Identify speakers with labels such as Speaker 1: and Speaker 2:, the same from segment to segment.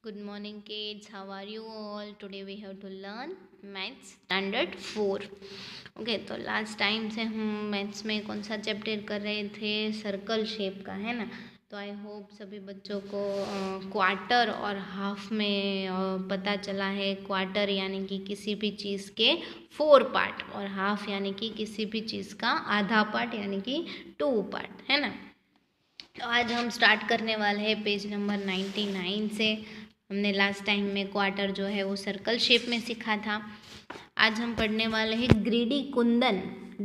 Speaker 1: Good morning, kids. How are you all? Today we have to learn Maths Standard 4. Okay, तो last time से हम maths में कौन सा चैप्टर कर रहे थे? सर्कल शेप का, है ना। तो आई होप सभी बच्चों को क्वार्टर और हाफ में पता चला है। क्वार्टर यानी कि किसी भी चीज़ के 4 पार्ट और हाफ यानी कि किसी भी चीज़ का आधा पार्ट यानी कि 2 पार्ट, है ना। तो आज हम स्टार्ट करने वाले हैं पेज नंबर 99 से। हमने लास्ट टाइम में क्वार्टर जो है वो सर्कल शेप में सीखा था। आज हम पढ़ने वाले हैं ग्रीडी कुंदन।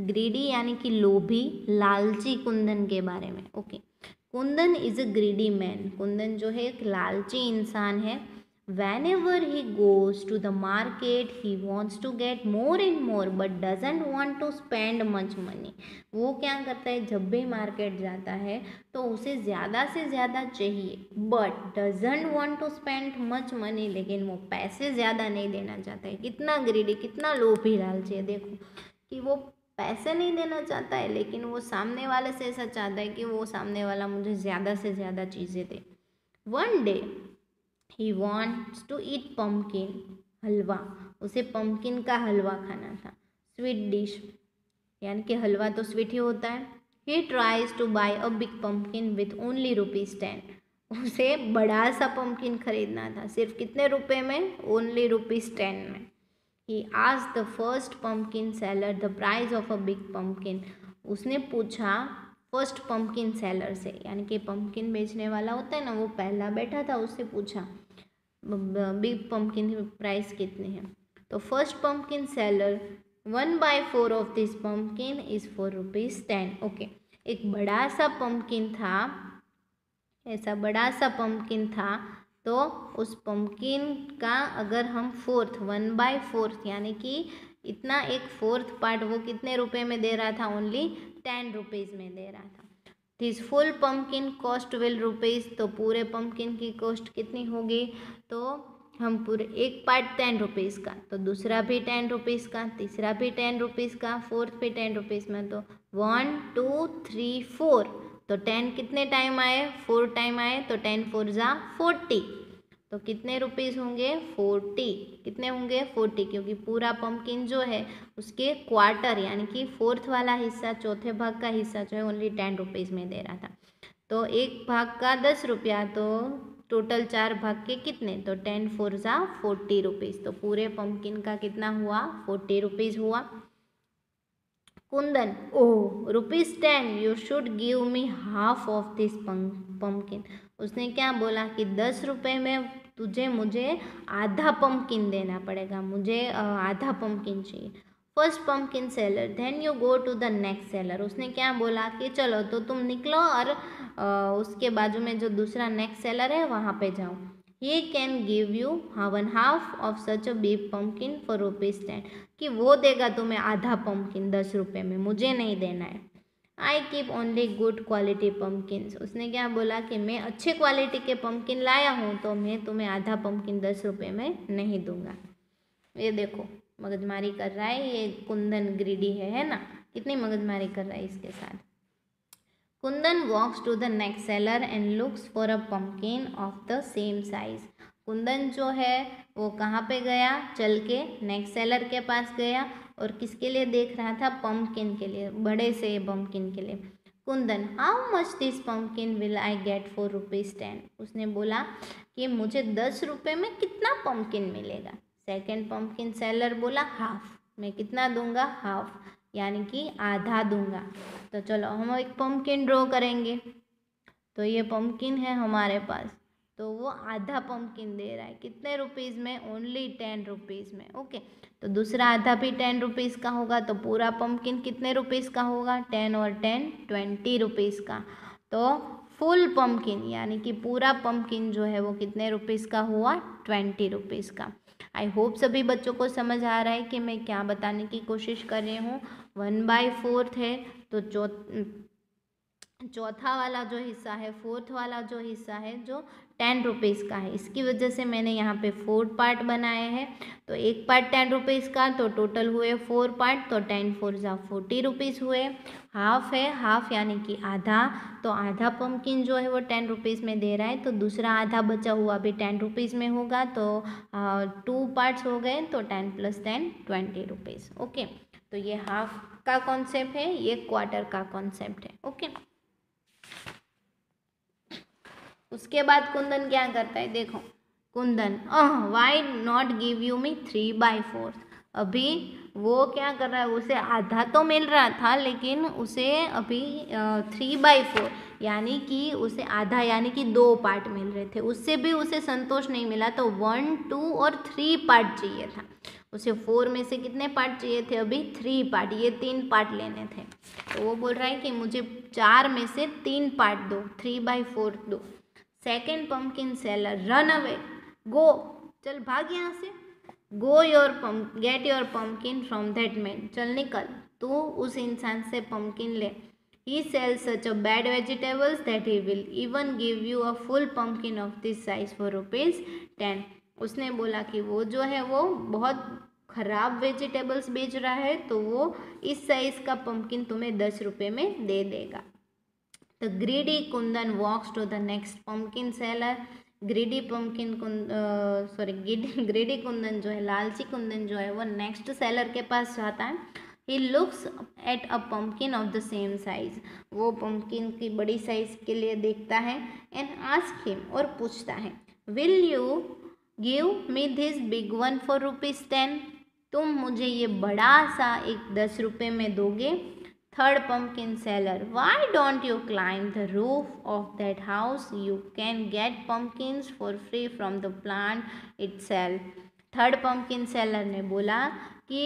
Speaker 1: ग्रीडी यानी कि लोभी, लालची कुंदन के बारे में। Okay, Kundan is a greedy man. Kundan जो है एक लालची इंसान है। Whenever he goes to the market, he wants to get more and more, but doesn't want to spend much money. वो क्या करता है, जब भी मार्केट जाता है तो उसे ज़्यादा से ज़्यादा चाहिए, but doesn't want to spend much money, लेकिन वो पैसे ज़्यादा नहीं देना चाहता है। कितना ग्रीडी, कितना लोभी लालची है। देखो कि वो पैसे नहीं देना चाहता है, लेकिन वो सामने वाले से ऐसा चाहता है कि वो सामने वाला मुझे ज़्यादा से ज़्यादा चीज़ें दे। One day he wants to eat pumpkin, halwa. उसे पम्पकिन का हलवा खाना था। स्वीट डिश यानी कि हलवा तो स्वीट ही होता है। He tries two by a big pumpkin with only ₹10। उसे बड़ा सा पम्पकिन खरीदना था, सिर्फ कितने रुपए में? ओनली ₹10 में। He asked the first pumpkin seller the price of a big pumpkin. उसने पूछा फर्स्ट पम्पकिन सेलर से, यानी कि पम्पकिन बेचने वाला होता है ना, वो पहला बैठा था, उससे पूछा बिग पम्पकिन की प्राइस कितनी है। तो first pumpkin seller 1/4 of this pumpkin is for ₹10। Okay, एक बड़ा सा पम्पकिन था, ऐसा बड़ा सा पम्पकिन था। तो उस पम्पकिन का अगर हम 1/4 यानी कि इतना एक 4th पार्ट वो कितने रुपए में दे रहा था? ओनली 10 रुपीज़ में दे रहा था। This full pumpkin cost 12 rupees. तो पूरे पम्पकिन की कॉस्ट कितनी होगी? तो हम पूरे एक पार्ट 10 रुपीज़ का, तो दूसरा भी 10 रुपीज़ का, तीसरा भी 10 रुपीज़ का, 4th भी 10 रुपीज़ में। तो 1 2 3 4, तो 10 कितने टाइम आए? 4 टाइम आए। तो 10 4 जा 40। तो कितने रुपीज़ होंगे? 40। कितने होंगे? 40, क्योंकि पूरा पम्पकिन जो है उसके क्वार्टर यानी कि 4th वाला हिस्सा, चौथे भाग का हिस्सा जो है ओनली 10 रुपीज़ में दे रहा था। तो एक भाग का 10 रुपया, तो टोटल 4 भाग के कितने? तो 10 4 जा 40 रुपीज़। तो पूरे पम्पकिन का कितना हुआ? 40 रुपीज़ हुआ। कुंदन, ओह ₹10, you should give me half of this pumpkin. उसने क्या बोला कि 10 रुपये में मुझे आधा पम्पकिन देना पड़ेगा, मुझे आधा पम्पकिन चाहिए। First pumpkin seller, then you go to the next seller. उसने क्या बोला कि चलो तो तुम निकलो और उसके बाजू में जो दूसरा नेक्स्ट सेलर है वहाँ पे जाओ। He can give you 1/2 of such a big pumpkin for ₹10। कि वो देगा तुम्हें आधा पम्पकिन 10 रुपये में, मुझे नहीं देना है। I keep only good quality pumpkins. उसने क्या बोला कि मैं अच्छे क्वालिटी के पम्पकिन लाया हूँ, तो मैं तुम्हें आधा पम्पकिन 10 रुपये में नहीं दूंगा। ये देखो मगजमारी कर रहा है ये कुंदन, ग्रीडी है ना। कितनी मगजमारी कर रहा है इसके साथ। Kundan walks to the next seller and looks for a pumpkin of the same size. Kundan जो है वो कहाँ पे गया? चल के नेक्स्ट सेलर के पास गया और किसके लिए देख रहा था? पम्पकिन के लिए, बड़े से पम्पकिन के लिए। Kundan, how much this pumpkin will I get for ₹10? उसने बोला कि मुझे 10 रुपये में कितना पम्पकिन मिलेगा? सेकेंड पम्पकिन सेलर बोला हाफ, मैं कितना दूंगा? हाफ, यानी कि आधा दूंगा। तो चलो हम एक पम्पकिन ड्रॉ करेंगे। तो ये पम्पकिन है हमारे पास, तो वो आधा पम्पकिन दे रहा है कितने रुपीज़ में? ओनली 10 रुपीज़ में। ओके, तो दूसरा आधा भी 10 रुपीज़ का होगा, तो पूरा पम्पकिन कितने रुपीज़ का होगा? 10 और 10 20 रुपीज़ का। तो फुल पम्पकिन यानी कि पूरा पम्पकिन जो है वो कितने रुपीज़ का हुआ? 20 रुपीज़ का। आई होप सभी बच्चों को समझ आ रहा है कि मैं क्या बताने की कोशिश कर रही हूँ। 1/4 है, तो चौथा वाला जो हिस्सा है, फोर्थ वाला जो हिस्सा है जो 10 रुपीज़ का है, इसकी वजह से मैंने यहाँ पे 4 पार्ट बनाए हैं। तो एक पार्ट 10 रुपीज़ का, तो टोटल हुए 4 पार्ट, तो 10 4 जा 40 रुपीज़ हुए। हाफ है, हाफ यानी कि आधा, तो आधा पम्पकिन जो है वो 10 रुपीज़ में दे रहा है, तो दूसरा आधा बचा हुआ भी 10 रुपीज़ में होगा, तो 2 पार्ट्स हो गए, तो 10 + 10 20 रुपीज़। ओके, तो ये हाफ का कॉन्सेप्ट है, ये क्वार्टर का कॉन्सेप्ट है। ओके, उसके बाद कुंदन क्या करता है, देखो Kundan, why not give you me 3/4। अभी वो क्या कर रहा है, उसे आधा तो मिल रहा था, लेकिन उसे अभी 3/4 यानी कि उसे आधा यानी कि 2 पार्ट मिल रहे थे, उससे भी उसे संतोष नहीं मिला, तो 1 2 और 3 पार्ट चाहिए था। उसे 4 में से कितने पार्ट चाहिए थे, अभी 3 पार्ट, ये 3 पार्ट लेने थे। तो वो बोल रहा है कि मुझे 4 में से 3 पार्ट दो, 3/4 दो। Second pumpkin seller, run away, go, चल भाग यहाँ से, go your get your pumpkin from that man, चल निकल, तू उस इंसान से पम्पकिन ले। He sells such a bad vegetables that he will even give you a full pumpkin of this size for ₹10। उसने बोला कि वो जो है वो बहुत खराब वेजिटेबल्स बेच रहा है, तो वो इस साइज का पम्पकिन तुम्हें 10 रुपये में दे देगा। The greedy Kundan walks to the next pumpkin seller. Greedy pumpkin greedy Kundan जो है, लालची कुंदन जो है, वो नेक्स्ट सेलर के पास जाता है। He looks at a pumpkin of the same size, वो पम्पकिन की बड़ी साइज के लिए देखता है। एंड आस्क हिम, और पूछता है, will you give me this big one for ₹10? तुम मुझे ये बड़ा सा एक 10 रुपये में दोगे? Third pumpkin seller, why don't you climb the roof of that house? You can get pumpkins for free from the plant itself. Third pumpkin seller ने बोला कि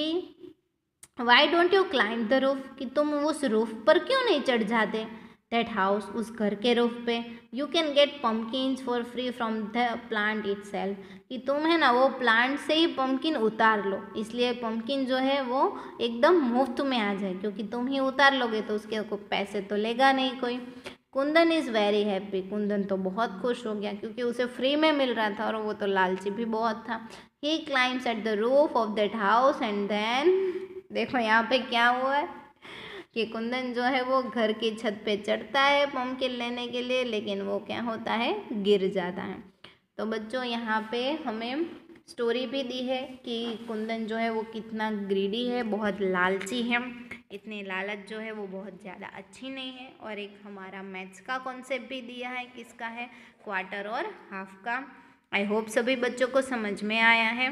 Speaker 1: why don't you climb the roof, कि तुम उस roof पर क्यों नहीं चढ़ जाते, that house, उस घर के रूफ पे, you can get pumpkins for free from the plant itself, कि तुम है ना वो प्लांट से ही पम्पकिन उतार लो, इसलिए पम्पकिन जो है वो एकदम मुफ्त में आ जाए, क्योंकि तुम ही उतार लोगे तो उसके को पैसे तो लेगा नहीं कोई। Kundan is very happy, Kundan तो बहुत खुश हो गया क्योंकि उसे फ्री में मिल रहा था, और वो तो लालची भी बहुत था। He climbs at the roof of that house and then, देखो यहाँ पे क्या हुआ है कि कुंदन जो है वो घर की छत पे चढ़ता है पम्पकिन लेने के लिए, लेकिन वो क्या होता है, गिर जाता है। तो बच्चों यहाँ पे हमें स्टोरी भी दी है कि कुंदन जो है वो कितना ग्रीडी है, बहुत लालची है, इतनी लालच जो है वो बहुत ज़्यादा अच्छी नहीं है। और एक हमारा मैथ्स का कॉन्सेप्ट भी दिया है, किसका है, क्वार्टर और हाफ का। आई होप सभी बच्चों को समझ में आया है।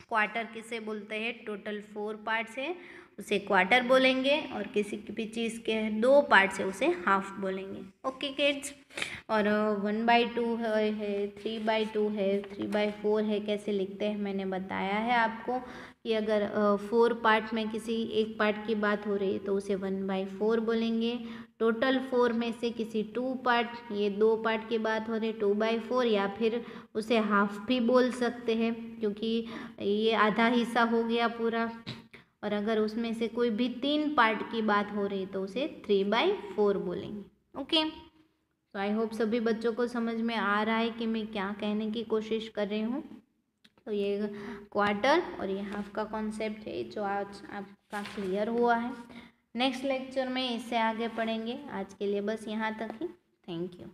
Speaker 1: क्वार्टर किसे बोलते हैं, टोटल 4 पार्ट्स है उसे क्वार्टर बोलेंगे, और किसी भी चीज़ के 2 पार्ट से उसे हाफ बोलेंगे। ओके किड्स, और 1/2 है, 3/2 है, 3/4 है, कैसे लिखते हैं मैंने बताया है आपको कि अगर 4 पार्ट में किसी एक पार्ट की बात हो रही है तो उसे 1/4 बोलेंगे। टोटल 4 में से किसी 2 पार्ट, ये 2 पार्ट की बात हो रही है, 2/4, या फिर उसे हाफ भी बोल सकते हैं क्योंकि ये आधा हिस्सा हो गया पूरा। और अगर उसमें से कोई भी 3 पार्ट की बात हो रही है तो उसे 3/4 बोलेंगे। ओके, तो आई होप सभी बच्चों को समझ में आ रहा है कि मैं क्या कहने की कोशिश कर रही हूँ। तो ये क्वार्टर और ये हाफ का कॉन्सेप्ट है जो आज आपका क्लियर हुआ है। नेक्स्ट लेक्चर में इससे आगे पढ़ेंगे। आज के लिए बस यहाँ तक ही। Thank you.